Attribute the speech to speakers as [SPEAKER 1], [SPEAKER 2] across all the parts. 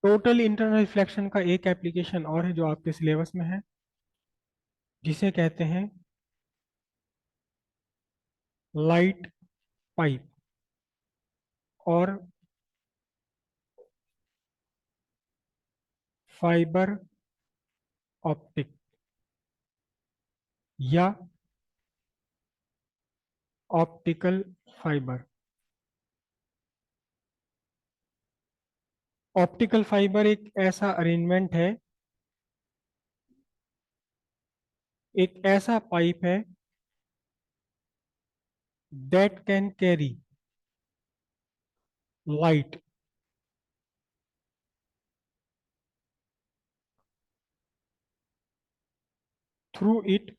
[SPEAKER 1] Total internal reflection का एक application और है जो आपके सिलेबस में है, जिसे कहते हैं लाइट पाइप और फाइबर ऑप्टिक या ऑप्टिकल फाइबर। ऑप्टिकल फाइबर एक ऐसा अरेंजमेंट है, एक ऐसा पाइप है that can carry light through it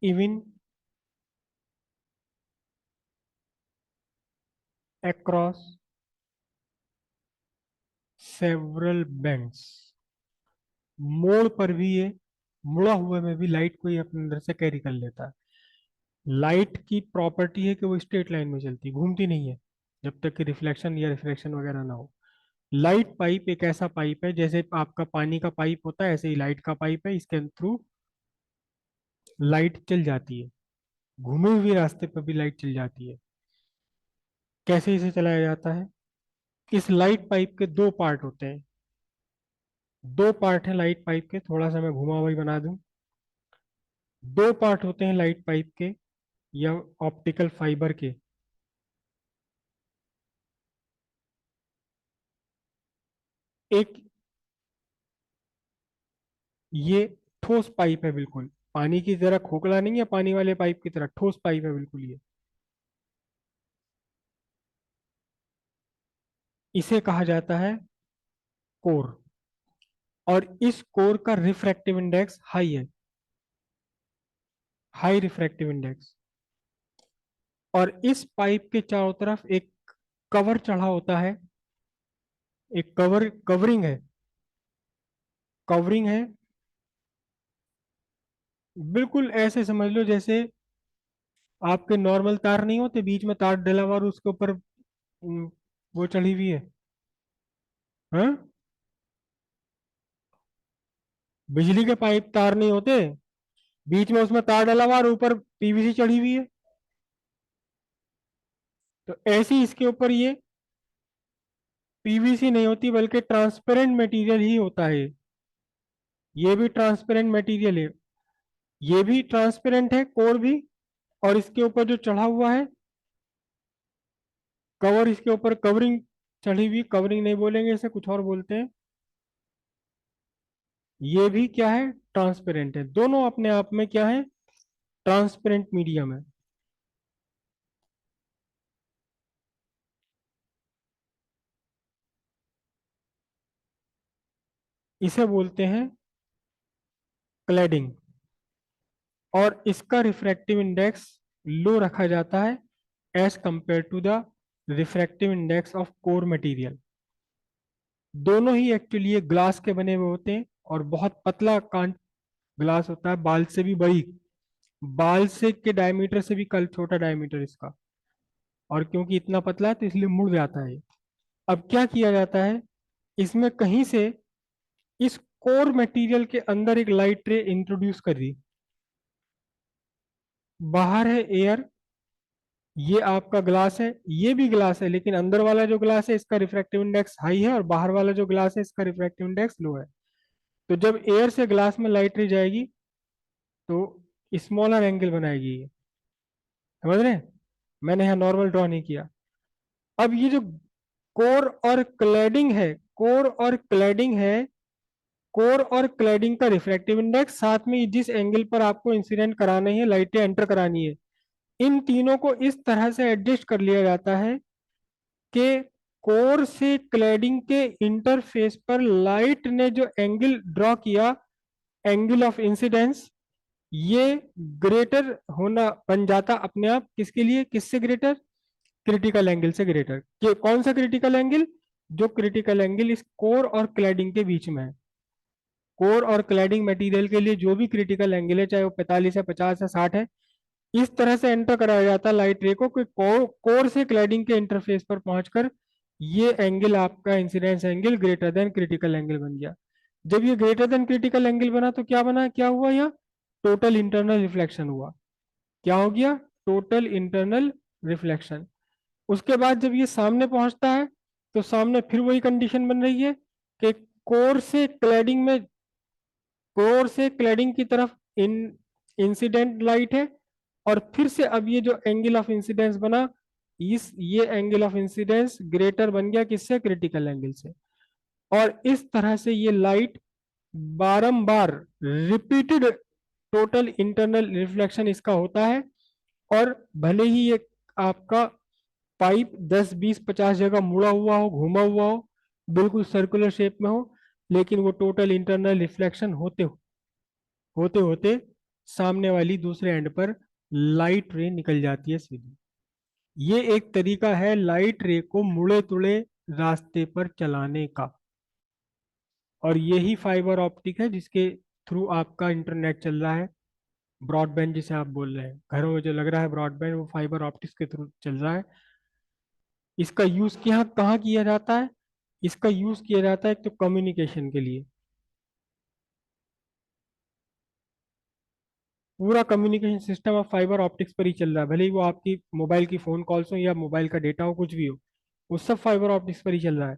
[SPEAKER 1] even across several bands. मोड़ पर भी ये, मुड़ा हुए में भी लाइट को ये अपने अंदर से कैरी कर लेता है। लाइट की प्रॉपर्टी है कि वो स्ट्रेट लाइन में चलती है, घूमती नहीं है, जब तक कि रिफ्लेक्शन या रिफ्रैक्शन वगैरह ना हो। लाइट पाइप एक ऐसा पाइप है, जैसे आपका पानी का पाइप होता है ऐसे ही लाइट का पाइप है, इसके थ्रू लाइट चल जाती है, घूमे हुए रास्ते पर भी लाइट चल जाती है। कैसे इसे चलाया जाता है? इस लाइट पाइप के दो पार्ट होते हैं, दो पार्ट है लाइट पाइप के, थोड़ा सा मैं घुमा हुआ बना दूं। दो पार्ट होते हैं लाइट पाइप के या ऑप्टिकल फाइबर के। एक ये ठोस पाइप है, बिल्कुल पानी की तरह खोखला नहीं है, पानी वाले पाइप की तरह ठोस पाइप है बिल्कुल ये। इसे कहा जाता है कोर, और इस कोर का रिफ्रैक्टिव इंडेक्स हाई है, हाई रिफ्रैक्टिव इंडेक्स। और इस पाइप के चारों तरफ एक कवर चढ़ा होता है, एक कवरिंग है, कवरिंग है। बिल्कुल ऐसे समझ लो जैसे आपके नॉर्मल तार नहीं होते, बीच में तार डला हुआ और उसके ऊपर वो चढ़ी हुई है। हाँ, बिजली के पाइप तार नहीं होते, बीच में उसमें तार डला हुआ और ऊपर पीवीसी चढ़ी हुई है। तो ऐसी इसके ऊपर ये पीवीसी नहीं होती, बल्कि ट्रांसपेरेंट मटेरियल ही होता है। ये भी ट्रांसपेरेंट मटेरियल है, ये भी ट्रांसपेरेंट है, कोर भी। और इसके ऊपर जो चढ़ा हुआ है कवर, इसके ऊपर कवरिंग चढ़ी हुई, कवरिंग नहीं बोलेंगे इसे, कुछ और बोलते हैं। ये भी क्या है? ट्रांसपेरेंट है। दोनों अपने आप में क्या है? ट्रांसपेरेंट मीडियम है। इसे बोलते हैं क्लैडिंग। और इसका रिफ्रैक्टिव इंडेक्स लो रखा जाता है as compare to the refractive index of core material. दोनों ही एक्चुअली ये ग्लास के बने हुए होते हैं, और बहुत पतला कांच ग्लास होता है, बाल से भी बड़ी, बाल से के डायमीटर से भी कल छोटा डायमीटर इसका। और क्योंकि इतना पतला है तो इसलिए मुड़ जाता है। अब क्या किया जाता है, इसमें कहीं से इस कोर मटेरियल के अंदर एक लाइट रे इंट्रोड्यूस कर दी। बाहर है एयर, ये आपका ग्लास है, ये भी ग्लास है, लेकिन अंदर वाला जो ग्लास है इसका रिफ्रैक्टिव इंडेक्स हाई है, और बाहर वाला जो ग्लास है इसका रिफ्रैक्टिव इंडेक्स लो है। तो जब एयर से ग्लास में लाइट रे जाएगी तो स्मॉलर एंगल बनाएगी ये। समझ रहे हैं? मैंने यहाँ नॉर्मल ड्रॉ नहीं किया। अब ये जो कोर और क्लैडिंग है, कोर और क्लैडिंग है, कोर और क्लैडिंग का रिफ्रैक्टिव इंडेक्स, साथ में जिस एंगल पर आपको इंसिडेंट करानी है, लाइटें एंटर करानी है, इन तीनों को इस तरह से एडजस्ट कर लिया जाता है कि कोर से क्लैडिंग के इंटरफेस पर लाइट ने जो एंगल ड्रॉ किया, एंगल ऑफ इंसिडेंस, ये ग्रेटर होना बन जाता अपने आप। किसके लिए? किससे ग्रेटर? क्रिटिकल एंगल से ग्रेटर। कि कौन सा क्रिटिकल एंगल? जो क्रिटिकल एंगल इस कोर और क्लैडिंग के बीच में है। कोर और क्लैडिंग मटेरियल के लिए जो भी क्रिटिकल एंगल है, चाहे वो 45 है, 50 है, 60 है, इस तरह से एंटर कराया जाता है लाइट रे को कि कोर से क्लैडिंग के इंटरफेस पर पहुंचकर ये एंगल आपका incidence angle greater than critical angle बन गया। जब ये ग्रेटर देन क्रिटिकल एंगल बना तो क्या बना, क्या हुआ यहाँ, टोटल इंटरनल रिफ्लेक्शन हुआ। क्या हो गया, टोटल इंटरनल रिफ्लेक्शन। उसके बाद जब ये सामने पहुंचता है तो सामने फिर वही कंडीशन बन रही है कि कोर से क्लैडिंग में, कोर से क्लैडिंग की तरफ इन इंसिडेंट लाइट है। और फिर से अब ये जो एंगल ऑफ इंसिडेंस बना, इस ये एंगल ऑफ इंसिडेंस ग्रेटर बन गया किससे, क्रिटिकल एंगल से। और इस तरह से ये लाइट बारंबार रिपीटेड टोटल इंटरनल रिफ्लेक्शन इसका होता है। और भले ही ये आपका पाइप 10 20 50 जगह मुड़ा हुआ हो, घुमा हुआ हो, बिल्कुल सर्कुलर शेप में हो, लेकिन वो टोटल इंटरनल रिफ्लेक्शन होते होते होते सामने वाली दूसरे एंड पर लाइट रे निकल जाती है सीधी। ये एक तरीका है लाइट रे को मुड़े तुड़े रास्ते पर चलाने का। और यही फाइबर ऑप्टिक है जिसके थ्रू आपका इंटरनेट चल रहा है। ब्रॉडबैंड जिसे आप बोल रहे हैं, घरों में जो लग रहा है ब्रॉडबैंड, वो फाइबर ऑप्टिक्स के थ्रू चल रहा है। इसका यूज क्या कहाँ किया जाता है, इसका यूज किया जाता है एक तो कम्युनिकेशन के लिए। पूरा कम्युनिकेशन सिस्टम अब फाइबर ऑप्टिक्स पर ही चल रहा है, भले ही वो आपकी मोबाइल की फोन कॉल्स हो या मोबाइल का डेटा हो, कुछ भी हो, वो सब फाइबर ऑप्टिक्स पर ही चल रहा है।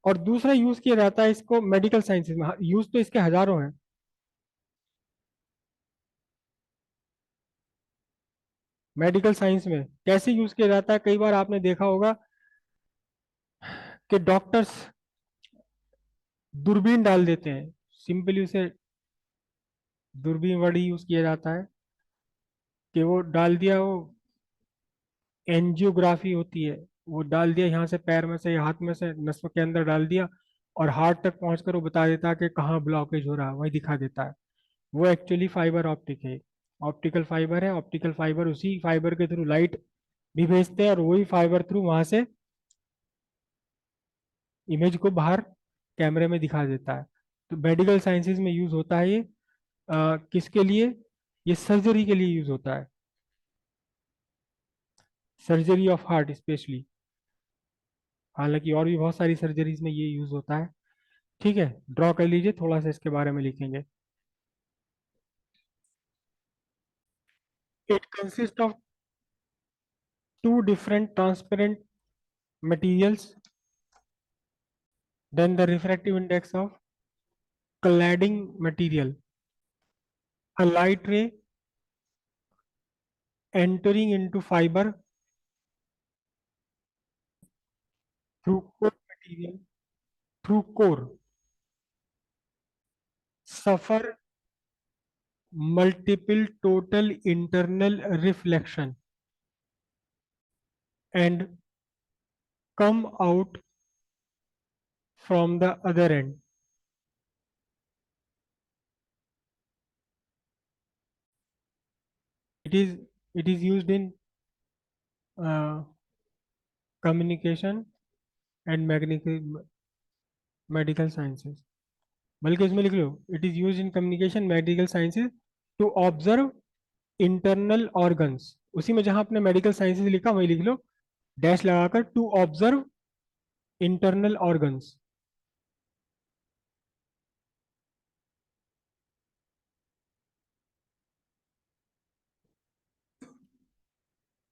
[SPEAKER 1] और दूसरा यूज किया जाता है इसको मेडिकल साइंसेज में, यूज तो इसके हजारों हैं। मेडिकल साइंस में कैसे यूज किया जाता है, कई बार आपने देखा होगा कि डॉक्टर्स दूरबीन डाल देते हैं, सिंपली उसे दूरबीन वर्ड ही यूज किया जाता है कि वो डाल दिया, वो एंजियोग्राफी होती है, वो डाल दिया यहाँ से पैर में से या हाथ में से नसों के अंदर डाल दिया, और हार्ट तक पहुंचकर वो बता देता है कि कहाँ ब्लॉकेज हो रहा है, वही दिखा देता है। वो एक्चुअली फाइबर ऑप्टिक है, ऑप्टिकल फाइबर है। ऑप्टिकल फाइबर उसी फाइबर के थ्रू लाइट भी भेजते हैं, और वही फाइबर थ्रू वहां से इमेज को बाहर कैमरे में दिखा देता है। तो मेडिकल साइंसेज में यूज होता है ये। किसके लिए, ये सर्जरी के लिए यूज होता है, सर्जरी ऑफ हार्ट स्पेशली। हालांकि और भी बहुत सारी सर्जरीज में ये यूज होता है। ठीक है, ड्रॉ कर लीजिए, थोड़ा सा इसके बारे में लिखेंगे। It consist of two different transparent materials, then the refractive index of cladding material. A light ray entering into fiber through core material, through core, suffer multiple total internal reflection and come out from the other end. It is used in uh, communication and medical sciences. बल्कि इसमें लिख लो, it is use in communication medical sciences to observe internal organs. उसी में जहां आपने medical sciences लिखा वही लिख लो, डैश लगाकर, टू ऑब्जर्व इंटरनल ऑर्गन्स।